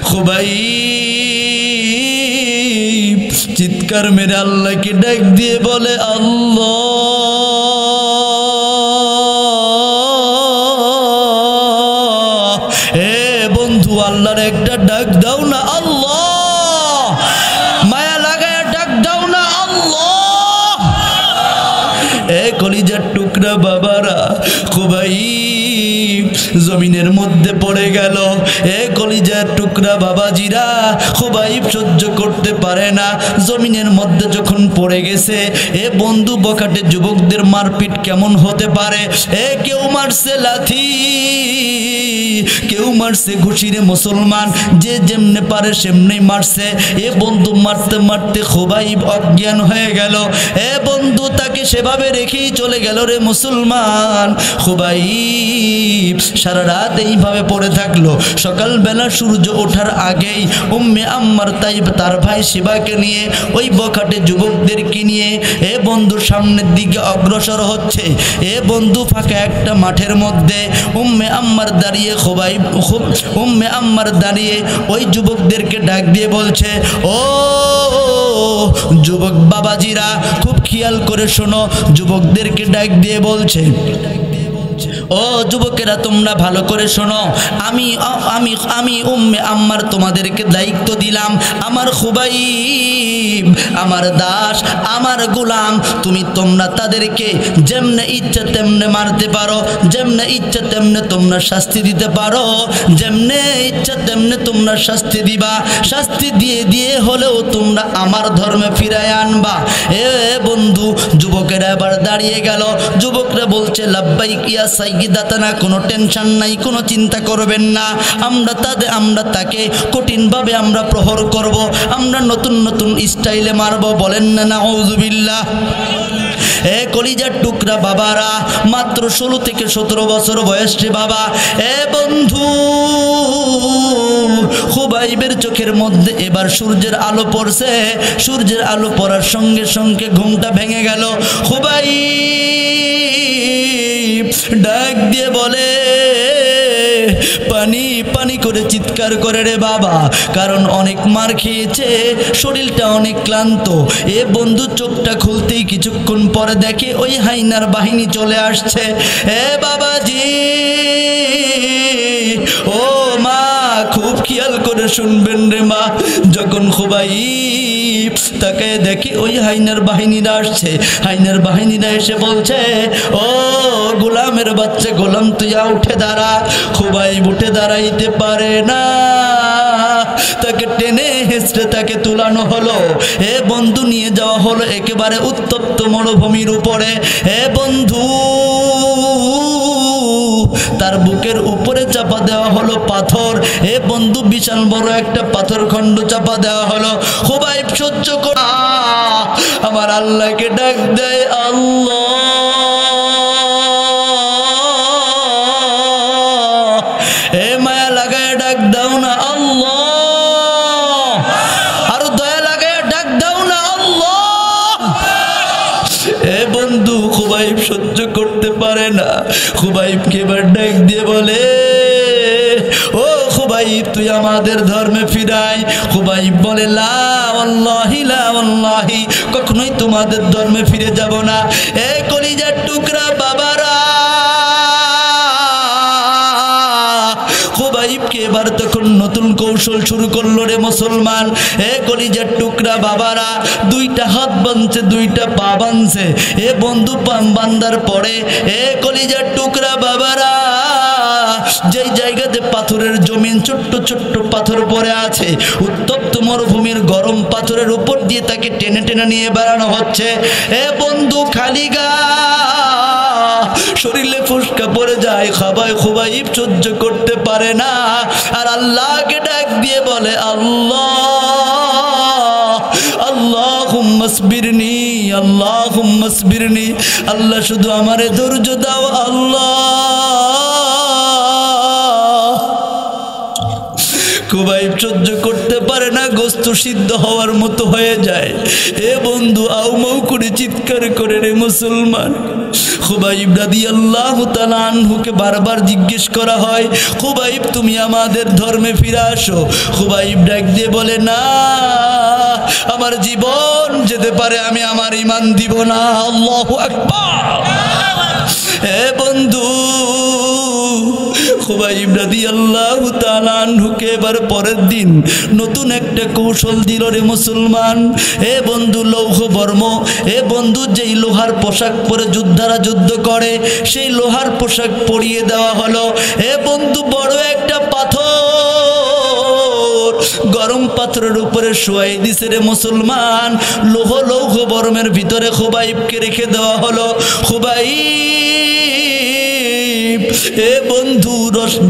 খুবাইব চিৎকার মেরে আল্লাহকে ডাক দিয়ে বলে, আল্লাহ, হে বন্ধু, আল্লাহর একটা ডাক দাও না, আল্লাহ, মায়া লাগায় ডাক দাও না, আল্লাহ। এ কলিজার টুকরা বাবারা, খুবাইব জমিনের মধ্যে পড়ে গেল। এ কলিজার টুকরা বাবাজিরা, খুবাইব সহ্য করতে পারে না। জমিনের মধ্যে যখন পড়ে গেছে, এ বন্ধু বখাটে যুবকদের মারপিট কেমন হতে পারে। কেউ মারছে লাথি, কেউ মারছে ঘুষিরে মুসলমান, যে যেমনে পারে সেমনেই মারছে। এ বন্ধু মারতে মারতে খুবাইব অজ্ঞান হয়ে গেল। বন্ধু তাকে সেভাবে রেখেই চলে গেল রে মুসলমান। খুবাইব সারা রাত এইভাবে পড়ে থাকলো। সকালবেলা সূর্য ওঠার আগেই উম্মে আম্মার তার ভাই শিবাকে নিয়ে, ওই বখাটে যুবকদেরকে নিয়ে বন্ধু সামনের দিকে অগ্রসর হচ্ছে। বন্ধু ফাঁকা একটা মাঠের মধ্যে উম্মে আম্মার দাঁড়িয়ে উম্মে আম্মার দাঁড়িয়ে ওই যুবকদেরকে ডাক দিয়ে বলছে, ও যুবক বাবাজিরা, খুব খেয়াল করে শোনো। যুবকদেরকে ডাক দিয়ে বলছে, ও যুবকেরা, তোমরা ভালো করে শোনো। আমি আমি আমি উম্মে আম্মার তোমাদেরকে দায়িত্ব দিলাম। আমার খুবাইব আমার দাস, আমার গোলাম। তোমরা তাদেরকে যেমনে ইচ্ছা তেমনে মারতে পারো, যেমনে ইচ্ছা তেমনে তোমরা শাস্তি দিতে পারো, যেমনে ইচ্ছা তেমনে তোমরা শাস্তি দিবা। শাস্তি দিয়ে দিয়ে হলেও তোমরা আমার ধর্মে ফিরায় আনবা। বন্ধু যুবকেরা এবার দাঁড়িয়ে গেল। যুবকরা বলছে, লাব্বাইক ইয়া সাইয়্যিদাতানা, কোনো টেনশন নাই, কোনো চিন্তা করবেন না। আমরা তাকে কঠিনভাবে আমরা প্রহর করব, আমরা নতুন নতুন স্টাইলে মারব। বলেন না নাউযুবিল্লাহ। কলিজার টুকরা বাবারা, মাত্র 16 থেকে 17 বছর বয়স রে বাবা। বন্ধু খুবাইবের চোখের মধ্যে এবার সূর্যের আলো পড়ছে। সূর্যের আলো পড়ার সঙ্গে সঙ্গে ঘুমটা ভেঙে গেল। খুবাইব ডাক দিয়ে বলে, পানি পানি করে চিৎকার করে রে বাবা, কারণ অনেক মার খেয়েছে, শরীরটা অনেক ক্লান্ত। বন্ধু চোখটা খুলতেই কিছুক্ষণ পরে দেখে ওই হাইনার বাহিনী চলে আসছে। বাবাজি, ও মা, খুব খেয়াল করে শুনবেন রে মা। যখন খুবাইব তাকে দেখি ওই হাইনার বাহিনীরা আসছে, হাইনার বাহিনীরা এসে বলছে, ও গোলামের বাচ্চা গোলাম, তুই উঠে দাঁড়া। খুবাইব উঠে দাঁড়াইতে পারে না, তাকে টেনে হেঁচড়ে তাকে তুলানো হলো। বন্ধু নিয়ে যাওয়া হলো একেবারে উত্তপ্ত মরুভূমির উপরে। বন্ধু তার বুকের উপরে চাপা দেওয়া হলো পাথর। বন্ধু বিশাল বড় একটা পাথর খণ্ড চাপা দেওয়া হলো। খুবাইব সহ্য করে আমার আল্লাহকে ডাক দেয়, আল্লাহ। মায়া লাগায় ডাক দাও না আল্লাহ, আর দয়া লাগায় ডাক দাও না আল্লাহ। বন্ধু খুবাইব সহ্য করতে পারে না। খুবাইবকে এবার ডাক দিয়ে বলে, ও খুবাইব, তুই আমাদের ধর্মে ফিরাই। খুবাইব বলে, লা ওয়াল্লাহি লা ওয়াল্লাহি, কখনোই তোমাদের ধর্মে ফিরে যাব না। কলিজার টুকরা বাবারা, খুবাইবকে এবার তখন নতুন কৌশল শুরু করলো রে মুসলমান। কলিজার টুকরা বাবারা, দুইটা হাত বাঁধছে, দুইটা পা বাঁধছে। বন্ধু পাম বান্দার পরে কলিজার টুকরা বাবারা, যেই জায়গাতে পাথরের জমিন, ছোট্ট ছোট্ট পাথর পড়ে আছে, উত্তপ্ত মরুভূমির গরম পাথরের উপর দিয়ে তাকে টেনে টেনে নিয়ে বেড়ানো হচ্ছে। বন্ধু খালি গা, শরীরে ফুসকা পড়ে যায়। খুবাইব সহ্য করতে পারে না, আর আল্লাহকে ডাক দিয়ে বলে, আল্লাহ, আল্লাহুম্মা সবিরনি, আল্লাহুম্মা সবিরনি। আল্লাহ শুধু আমারে ধৈর্য দাও আল্লাহ। খুবাইব সহ্য করতে পারে না, গোস্ত সিদ্ধ হওয়ার মতো হয়ে যায়। বন্ধু আউমাউ করে চিৎকার করে রে মুসলমান। খুবাইব রাদিয়াল্লাহু তাআলা আনহুকে বারবার জিজ্ঞেস করা হয়, খুবাইব তুমি আমাদের ধর্মে ফিরে আসো। খুবাইব ডাক দিয়ে বলে, না, আমার জীবন যেতে পারে, আমি আমার ঈমান দিব না। আল্লাহু আকবার। বন্ধু খুবাইব রাদিয়াল্লাহু তাআলা আনহুকে এবার পরের দিন নতুন একটা কৌশল দিল রে মুসলমান। বন্ধু লৌহ বর্ম, বন্ধু যেই লোহার পোশাক পরে যোদ্ধারা যুদ্ধ করে, সেই লোহার পোশাক পরিয়ে দেওয়া হলো। বন্ধু বড় একটা পাথর গরম পাথরের উপরে শোয়াই দিছে রে মুসলমান। লৌহ বরমের ভিতরে খুবাইবকে রেখে দেওয়া হলো। খুবাইব এ বন্ধু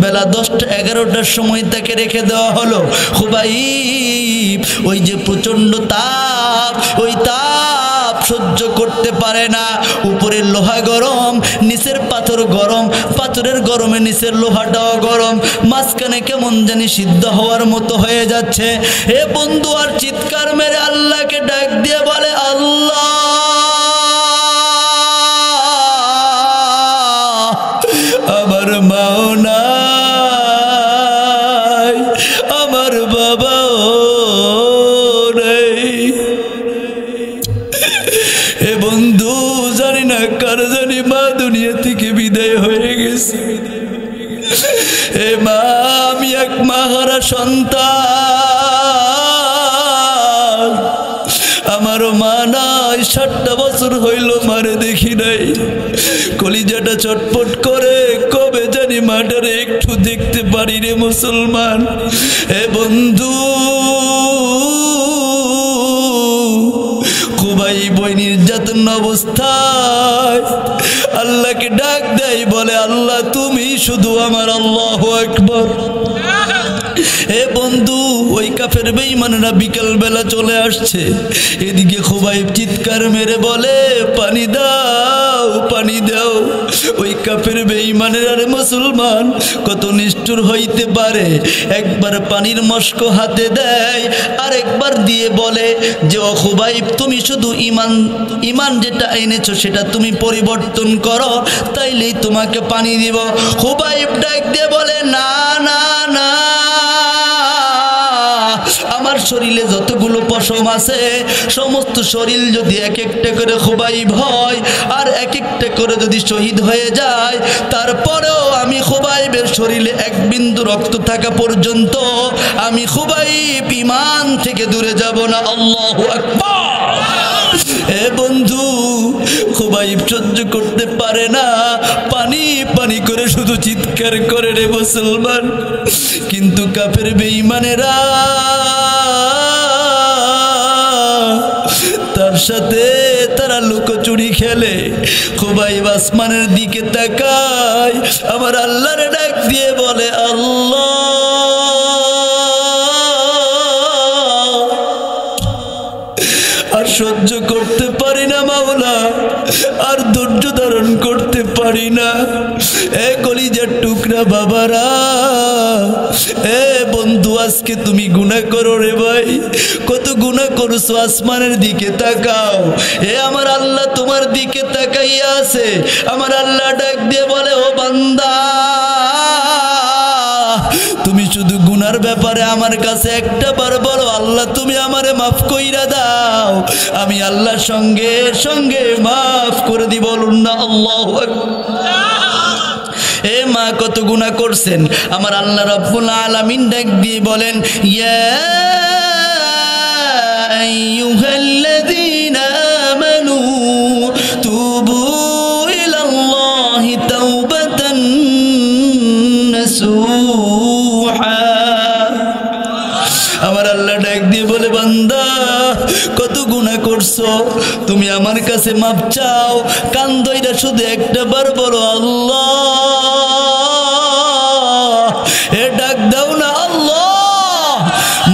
বেলা 10-11টার সময় তাকে রেখে দেওয়া হলো। খুবাইব ওই যে প্রচন্ড তাপ, ওই তাপ সহ্য করতে পারে না। উপরের লোহা গরম, নিচের পাথর গরম, পাথরের গরমে নিচের লোহাটাও গরম, মাঝখানে কেমন জানি সিদ্ধ হওয়ার মতো হয়ে যাচ্ছে। এ বন্ধু আর চিৎকার মেরে আল্লাহকে ডাক দিয়ে বলে, আল্লাহ আমার মাও নাই, আমার বাবাও নেই। এ বন্ধু জানি না কার জানি মা দুনিয়া থেকে বিদায় হয়ে গেছে। এ মা, আমি এক মাহারা সন্তান, আমারও মা নাই। 60টা বছর হইল মারে দেখি নাই। কলিজাটা চটপট করে, কবে জানি মাটারে একটু দেখতে পারি রে মুসলমান। এ বন্ধু খুবাইব ওই নির্যাতন অবস্থায় আল্লাহকে ডাক দেয়, বলে আল্লাহ তুমি শুধু আমার। আল্লাহু আকবার। এ বন্ধু ওই কাফের বেঈমানরা বিকেল বেলা চলে আসছে। এদিকে খুবাইব চিৎকার মেরে বলে, পানি দাও, পানি দাও। ওই কাফের বেঈমানেরা রে মুসলমান কত নিষ্ঠুর হইতে পারে। একবার পানির মস্ক হাতে দেয়, আর একবার দিয়ে বলে যে ও খুবাইব তুমি শুধু ইমান যেটা এনেছো সেটা তুমি পরিবর্তন করো, তাইলেই তোমাকে পানি দিব। খুবাইব ডাক দিয়ে বলে, না না না, আমার শরীরে যতগুলো পশম আছে সমস্ত শরীর যদি এক একটা করে খুবাইব হয় আর এক একটা করে যদি শহীদ হয়ে যায়, তারপরেও আমি খুবাইবের শরীরে এক বিন্দু রক্ত থাকা পর্যন্ত আমি খুবাইব ঈমান থেকে দূরে যাব না। আল্লাহু আকবার। এ বন্ধু খুবাইব সহ্য করতে পারে না, পানি পানি করে শুধু চিৎকার করে রে মুসলমান। কিন্তু কাফের বেঈমানেরা তার সাথে তারা লুকোচুরি খেলে। খুবাইব আসমানের দিকে তাকায়, আমার আল্লাহর ডাক দিয়ে বলে, আল্লাহ আর সহ্য করতে পারি না মাওলা, আর ধৈর্য ধারণ করতে পারি না। এ কলিজার টুকরা বাবারা, এ বন্ধু আজকে তুমি গুনাহ করো রে ভাই, কত গুনাহ করছো। আসমানের দিকে তাকাও, এ আমার আল্লাহ তোমার দিকে তাকাইয়া আছে। আমার আল্লাহ ডাক দিয়ে বলে, ও বান্দা তুমি শুধু গুনার ব্যাপারে আমার কাছে একটা বার বলো, আল্লাহ তুমি আমারে মাফ কইরা দাও, আমি আল্লাহর সঙ্গে সঙ্গে মাফ করে দিব। বলুন না আল্লাহু আকবার। এ মা কত গুনাহ করছেন, আমার আল্লাহ রাব্বুল আলামিন ডাক দিয়ে বলেন, ইয়া আইয়ুহাল্লাযীনা আমানু তুবু ইলাল্লাহি তাওবাতান নাসুহা। আমার আল্লাহ ডাক দিয়ে বলে, বান্দা কত গুনাহ করছো, তুমি আমার কাছে মাপ চাও। কান ধইরা শুধু একটা বার বলো, আল্লাহ। এ ডাক দাও না আল্লাহ,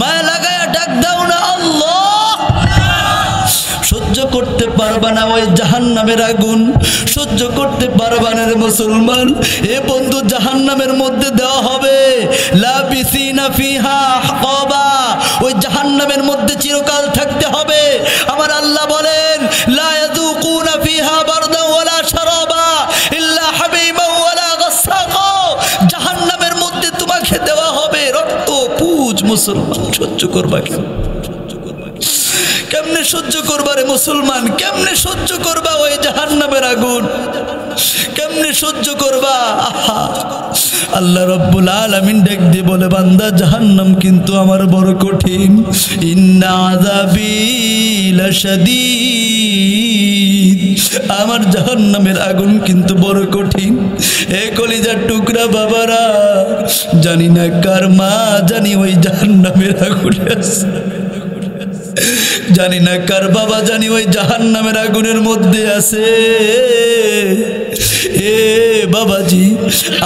মায়া লাগায়া ডাক দাও না আল্লাহ। সহ্য করতে পারবা না ওই জাহান্নামের আগুন, সহ্য করতে পারবা না রে মুসলমান। এ বন্ধু জাহান্নামের মধ্যে দেওয়া হবে, লাবিসিনা ফিহা আহকাবা, ওই জাহান্নামের মধ্যে চিরকাল থাকতে হবে। আমার আল্লাহ বলেন, লা ইয়াযুকুনা ফিহা বারদা ওয়ালা শারাবা ইল্লা হাবিবা ওয়ালা গাসসাকা। জাহান্নামের মধ্যে তোমাকে দেওয়া হবে রক্ত পুজ। মুসলমান সহ্য করবা কেমনে সহ্য করবা রে মুসলমান, কেমনে সহ্য করবা ওই জাহান্নামের আগুন, কেমনে সহ্য করবা? আহা, আল্লাহ রাব্বুল আলামিন ডাক দিয়ে বলে, বান্দা জাহান্নাম কিন্তু আমার বড় কঠিন। ইন্না আযাবি লাশাদীদ, আমার জাহান্নামের আগুন কিন্তু বড় কঠিন। এ কলিজার টুকরা বাবারা, জানি না কার মা জানি ওই জাহান্নামের আগুনে আছে, জানি না কার বাবা জানি ওই জাহান্নামের আগুনের মধ্যে আছে। এ বাবাজি,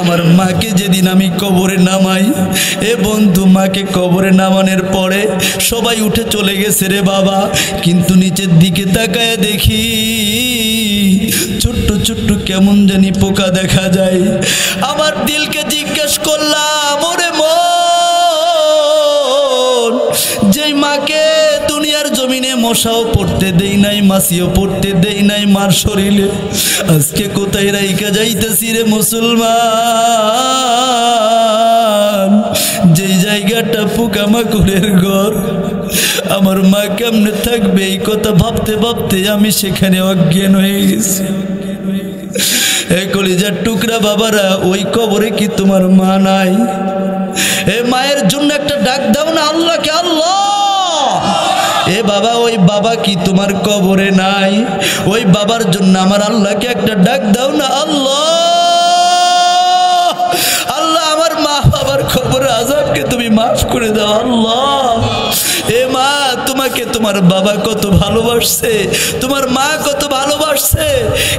আমার মাকে যেদিন আমি কবরে নামাই, এ বন্ধু, মাকে কবরে নামানোর পরে সবাই উঠে চলে গেছে রে বাবা, কিন্তু নিচের দিকে তাকায় দেখি ছোট্ট ছোট্ট কেমন জানি পোকা দেখা যায়। আমার দিলকে জিজ্ঞেস করলাম, ওরে মন, যেই মাকে দুনিয়ার জমিনে মশাও পড়তে দেই নাই, মাছিও পড়তে দেই নাই মার শরীরে, আজকে কোথায় রাইখা যাইতেছি রে মুসলমান? যেই জায়গাটা পোকামাকড়ের ঘর, আমার মা কেমনে থাকবে এই কথা ভাবতে ভাবতে আমি সেখানে অজ্ঞান হয়ে গেছি। এ কলিজার টুকরা বাবারা, ওই কবরে কি তোমার মা নাই? এ মায়ের জন্য একটা ডাক দাও না আল্লাহকে। আল্লাহ, এ বাবা, ওই বাবা কি তোমার কবরে নাই? ওই বাবার জন্য আমার আল্লাহকে একটা ডাক দাও না। আল্লাহ, আল্লাহ, আমার মা বাবার কবরের আযাবকে তুমি মাফ করে দাও। আল্লাহ, এ মা, তোমাকে তোমার বাবা কত ভালোবাসছে, তোমার মা কত ভালোবাসছে,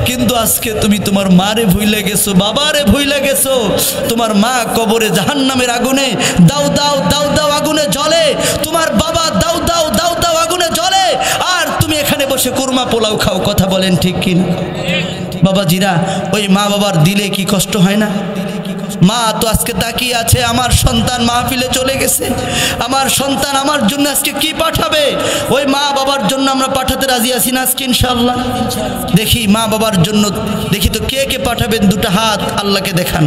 কিন্তু আজকে তুমি তোমার মারে ভুইলা গেছো, বাবারে ভুইলা গেছো। তোমার মা কবরে জাহান্নামের আগুনে দাও দাও দাও দাও আগুনে জ্বলে, তোমার বাবা দাও দাও দাও দাও আগুনে জ্বলে, আর তুমি এখানে বসে কুরমা পোলাও খাও। কথা বলেন ঠিক কিনা? বাবাজিরা, ওই মা বাবার দিলে কি কষ্ট হয় না? মা তো আজকে তাকিয়ে আছে, আমার সন্তান মাহফিলে চলে গেছে, আমার সন্তান আমার জন্য আজকে কি পাঠাবে? ওই মা বাবার জন্য আমরা পাঠাতে রাজি আছি না আজকে ইনশাআল্লাহ? দেখি মা বাবার জন্য, দেখি তো কে কে পাঠাবেন, দুটো হাত আল্লাহকে দেখান।